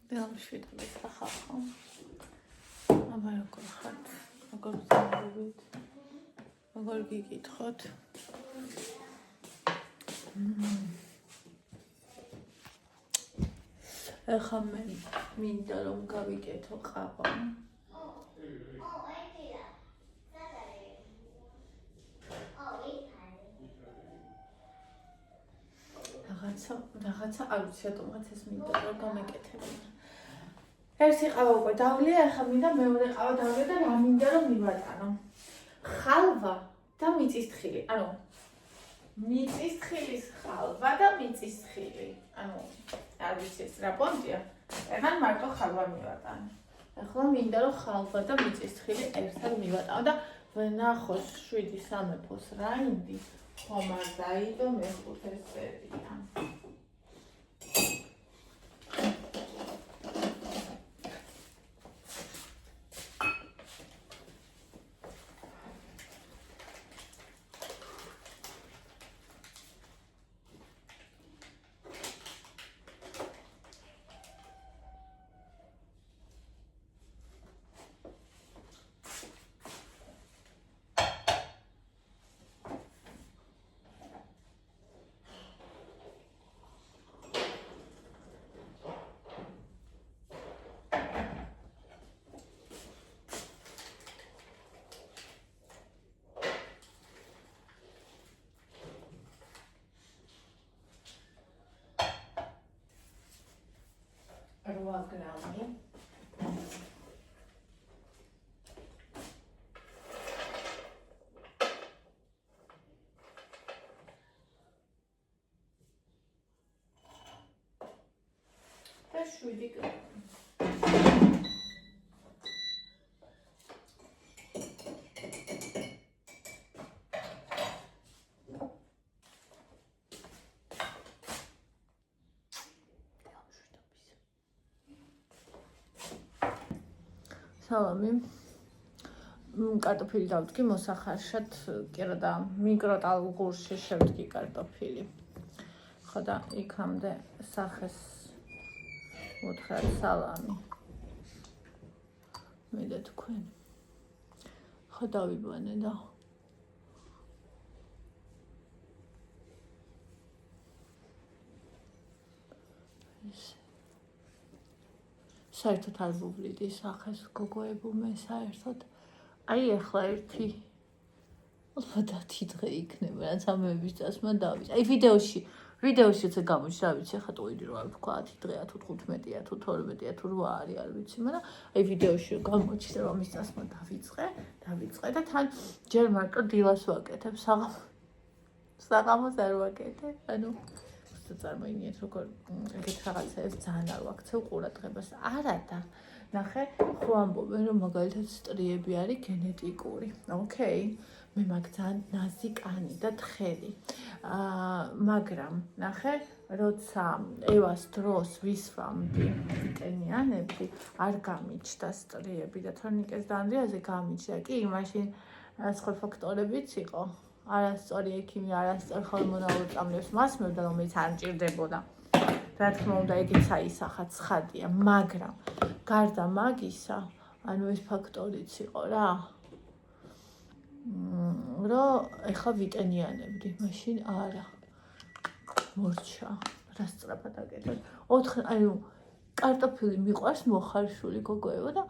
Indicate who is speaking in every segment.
Speaker 1: შვიდობით ახალ. აბა როგორ ხართ? როგორ გზავნებით? როგორ გიგითხოთ? ეხლა მე მინდა რომ გავიკეთო ყავა. რაღაცა არ ვიცი რატომღაც ეს მინდა რომ გამეკეთებინა. ერთი ყავა უკვე დავლია, ახლა მინდა მეორე ყავა დავლია და რა მინდა რომ მივატანო. ხალვა და მიწისთხილი. ანუ მიწისთხილის ხალვა და მიწისთხილი. ანუ არ ვიცი ეს რა პონტია. ერთად მარტო ხალვა მივატანო. ახლა მინდა რომ ხალვა და მიწისთხილი ერთად მივატანო და ვნახოს 7 სამეფოს რაინდი ხომ არ დაიდო მეხუთე სერია. Grammy. Das ist schwierig. სალამი. კარტოფილი დავდგი მოსახარშად, კერო და მიკროტალღურში შევდგი კარტოფილი. ხო და იქამდე სახეს უთხრათ სალამი. მე და თქვენ. ხო დავიბანე და საერთოდ არ ვუვლიდი სახეს გოგოებო მე საერთოდ. აი ახლა ერთი ალბათ 10 დღე იქნება, რაც ამების წასმა დავიწყე. აი ვიდეოშიც გამოჩნდა, არ ვიცი, ახლა ტყუიდი რა ვთქვა, 10 დღეა თუ 15-ია თუ 12-ია თუ 8 არის, არ ვიცი, მაგრამ აი ვიდეოში გამოჩნდა რომ ამის წასმა დავიწყე და თან ჯერ მარტო დილას ვაკეთებ, საღამოს არ ვაკეთებ. ანუ წარმოიდგინეთ როგორ ეგეთ რაღაცებს ძალიან არ ვაქცევ ყურადღებას. არა და ნახე, ხო ამბობენ რომ მაგალითად სტრიები არის გენეტიკური. ოკეი, მე მაგ ძალიან ნაზი კანი და თხელი. მაგრამ ნახე, როცა ევას დროს ვისვამდი ვიტენიანები, არ გამიჩნდა სტრიები და თორნიკეს დანდრიაზე გამიჩნდა. კი, მაშინ სხვა ფაქტორებიც იყო. არასწორი ექიმი, არასწორ ჰორმონალურ წამლებს მასმევდა, რომელიც არ მჭირდებოდა. რა თქმა უნდა, ეგეც აისახა ცხადია, მაგრამ გარდა მაგისა, ანუ ეს ფაქტორიც იყო რა. რომ ეხლა ვიტენიანებდი, მაშინ არა. მორჩა, რა სწრაფად აკეთებ. ანუ კარტოფილი მიყვარს მოხარშული გოგოებო და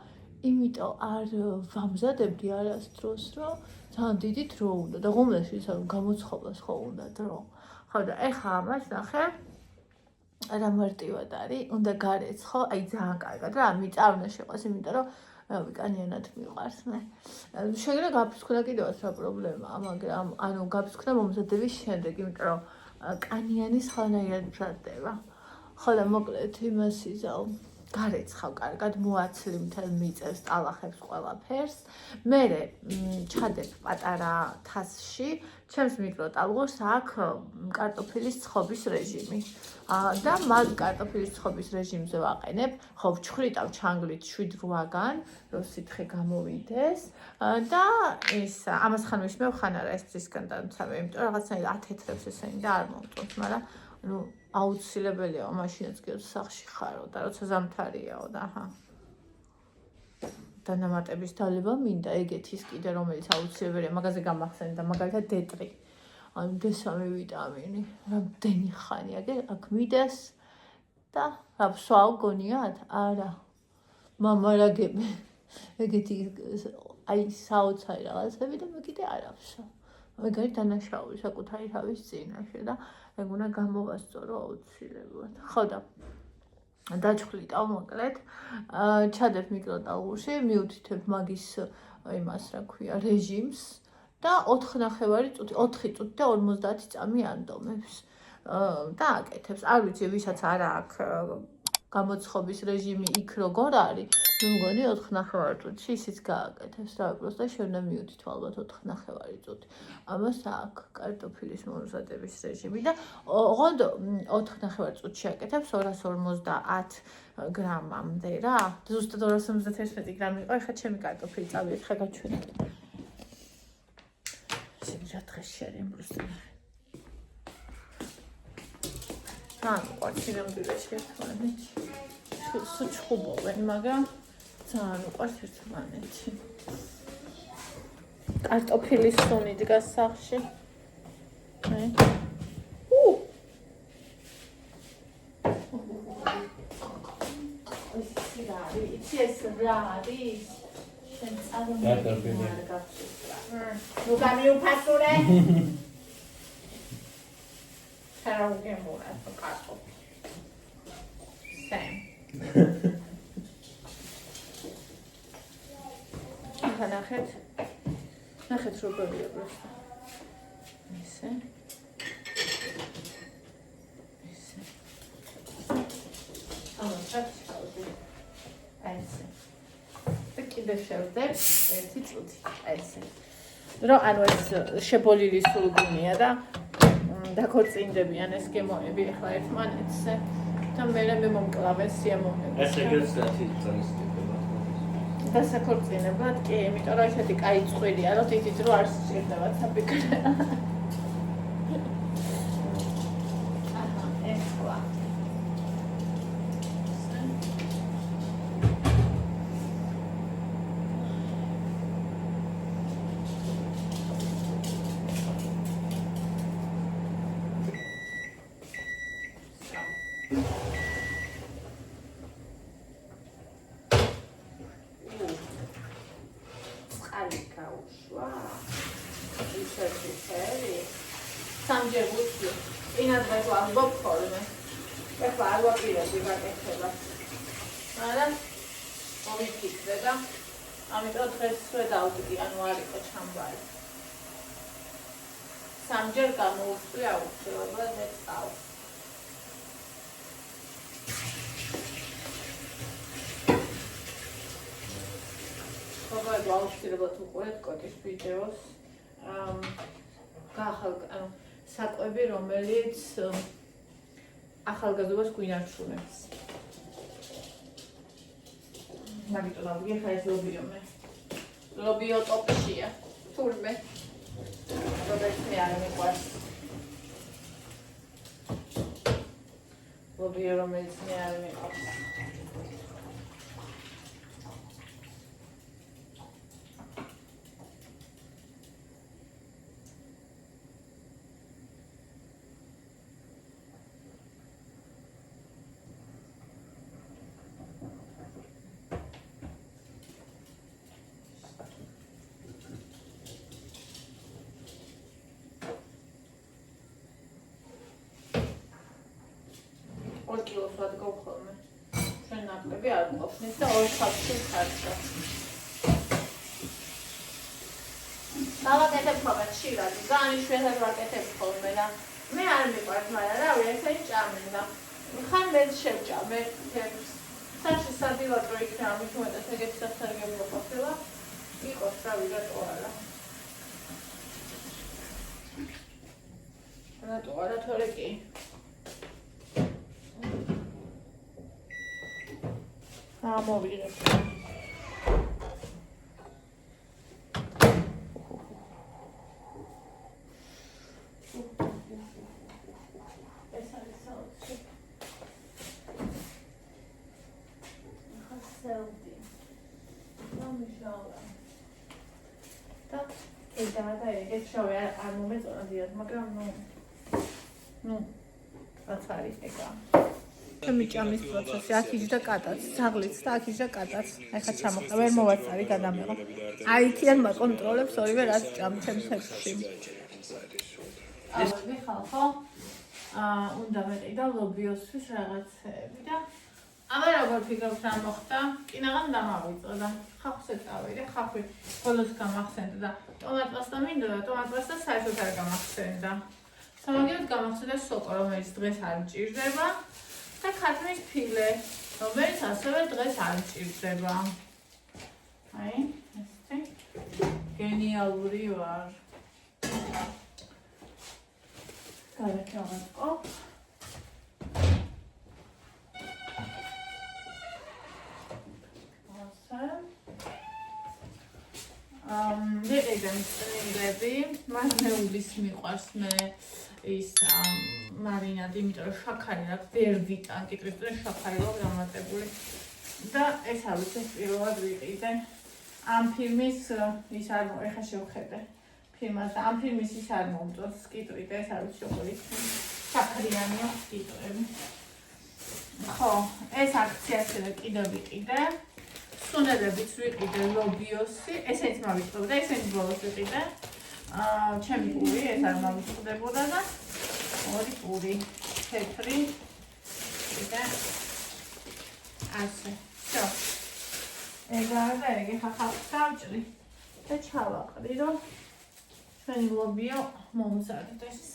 Speaker 1: იმიტომ არ ვამზადებდი არასდროს, რომ ძალიან დიდი დრო უნდა და ღომლაში გამოცხობას ხო უნდა დრო. ხო და ეხლა ამას ნახე, რა მარტივად არის, უნდა გარეც ხო, აი ძალიან კარგად რა, მიწა უნდა შეყვას, იმიტომ რომ ვიკანიანად მიყვარს მე. შეიძლება გაფრთხილა კიდევაც რა პრობლემაა, მაგრამ ანუ გაფრთხილა მომზადების შემდეგ, იმიტომ რომ კანიანი სხვანაირად მზადდება. ხო და მოკლედ იმას იზავ. გარეცხავ კარგად, მოაცლი მთელ მიწებს, ტალახებს ყველაფერს. მერე ჩადებ პატარა თასში, ჩემს მიკროტალღურს აქ კარტოფილის ცხობის რეჟიმი. და მაგ კარტოფილის ცხობის რეჟიმზე ვაყენებ, ხო ვჩხრიტავ ჩანგლით 7-8-გან, რომ სითხე გამოვიდეს და ეს ამას ხან ვისმევ, ხან არა ეს წისგან დამცავე, იმიტომ რომ რაღაცნაირად ათეთრებს ესენი და არ მომწონს, მაგრამ ნუ აუცილებელია მაშინაც კი სახში ხარო და როცა ზამთარიაო და დანამატების დალება მინდა ეგეთის კიდე რომელიც აუცილებელია მაგაზე გამახსენე და მაგალითად D3 ანუ D3 ვიტამინი რამდენი ხანია აქ მიდეს და რა სვავ გონიათ არა მამა რა გები ეგეთი აი საოცარი რაღაცები და მე კიდე არ ავსო ეგარი დანაშაული საკუთარი თავის წინაშე და ეგ უნდა გამოვასწორო აუცილებლად ხო და დაჩხლიტავ მოკლედ ჩადებ მიკროტალღურში მიუთითებ მაგის იმას რა ქვია რეჟიმს და 4.5 წუთი 4 წუთი და 50 წამი ანდომებს და აკეთებს არ ვიცი ვისაც არა აქვს გამოცხობის რეჟიმი იქ როგორ არის მე მგონი 4.5 წუთში ისიც გააკეთებს რა პროსტა შევნა მიუთითო ალბათ 4.5 წუთი ამას აქვს კარტოფილის მომზადების რეჟიმი და ოღონდ 4.5 წუთში აკეთებს 250 გრამამდე რა ზუსტად 251 გრამი იყო ეხლა ჩემი კარტოფილი წავიეთ ხა გაჩვენეთ შეიძლება დღეს შერენ პროსტა უყვარს ინამდვილეში ერთმანეთი სუჩხუბობენ მაგრამ ძალიან უყვარს ერთმანეთი კარტოფილის სუნი დგას სახლში იცი ეს რა არის შენ წარმოვიდგინე არ გაფსუსტრა ნუ გამიუფასურე Caraugemura, cartof. Same. ნახეთ როგორია პროსტა. ისე. ჩავდი. ესე. და კიდევ შევდებ 1 წუთი. ესე. რომ ანუ ეს შებოლილი სულგუნია და დაქორწინდებიან ეს გემოები ახლა ერთმანეთზე და მე მომკლავენ სიამოვნებაში.
Speaker 2: ეს ეგრეც წამის
Speaker 1: დასაქორწინებლად კი, იმიტომ რომ ესეთი კაი წვირია, რომ თითით რო არ სჭირდება საფიქრე. ეს ყვა. სამჯერ ვუწვი, წინადღაც ვამბობ ხოლმე. ეხლა არ ვაპირებდი გაკეთებას. მაგრამ მომიფიქრე და ამიტომ დღესვე დავდგი, ანუ არ იყო ჩამბარი. სამჯერ გამოვუწვი აუცილებლად ეს წავს. ხობრად აუცილებლად უყურეთ კოტის ვიდეოს. ანუ საკვები, რომელიც ახალგაზრდობას გვინარჩუნებს. მაგიტომ ავიღე ხა ეს ლობიომე. ლობიო ტოპშია. თურმე. როგორც მე არ მიყვარს. ლობიო რომელიც მე არ მიყვარს. კილოს ვადგავ ხოლმე. ჩვენ ნაკლები არ ყოფნის და 2 ხალხი ხარჯა. დავაკეთებ ხოლმე ხშირად, ძალიან იშვიათად ვაკეთებ ხოლმე და მე არ მიყვარს, მაგრამ რავი, ესე ჭამენ და ხან მე შევჭამე თემს. საში სადილატრო იქნება, ამით უმეტეს ეგეთი სასარგებლო ყოფილა. იყოს რავი, რატო არა. რატო არა, თორე კი. მოვიღებ. ეს არის საოცარი. ცელდი. დამიშალა. და ედა და ეგეთ შავი არ მომეწონა დიახ, მაგრამ ნუ რაც არის ეგა. ჩემი ჭამის პროცესი აქ და კატაც, ძაღლიც და აქ და კატაც. ეხლა ჩამოხდა, ვერ მოვაწარი გადამეღო. აითიან მაკონტროლებს ორივე რაც ჭამ ჩემს თეთრში. ავიღე ხალხო. უნდა მეყიდა ლობიოსთვის რაღაცეები და აბა როგორ ფიქრობთ რა მოხდა? კინაღამ დამავიწყო და ხახვს ეწავე, ხახვი ბოლოს გამახსენდა და ტომატპასტა მინდოდა, ტომატპასტა საერთოდ არ გამახსენდა. სამაგიეროდ გამახსენდა სოკო, რომელიც დღეს არ მჭირდება და ქათმის ფილე, რომელიც ასევე დღეს არ მჭირდება. აი, ესე გენიალური ვარ. გადაჭავატყო. მიყიდე მწნილები, მას მეულის მიყვარს მე ის მარინადი, იმიტომ რომ შაქარი აქვს, ვერ ვიტან, კიტრისწვენ შაქარი აქვს დამატებული. და ეს არის ეს პირველად ვიყიდე. ამ ფილმის ის არ ეხა შევხედე. ფილმას და ამ ფილმის ის არ მომწონს კიტრი და ეს არის შოკოლადი. შაქრიანია კიტრები. ხო, ეს აქციაშია კიდევ ვიყიდე. სუნელებიც ვიყიდე ლობიოსი, ესეც მავიწყდება და ესეც ბოლოს ვიყიდე. ჩემი პური, ეს არ მავიწყდებოდა და ორი პური, თეთრი და ასე. всё. ეგაა და ეგ ხახავს გავჭრი და ჩავაყრი, რომ ჩვენი ლობიო მომზადდეს.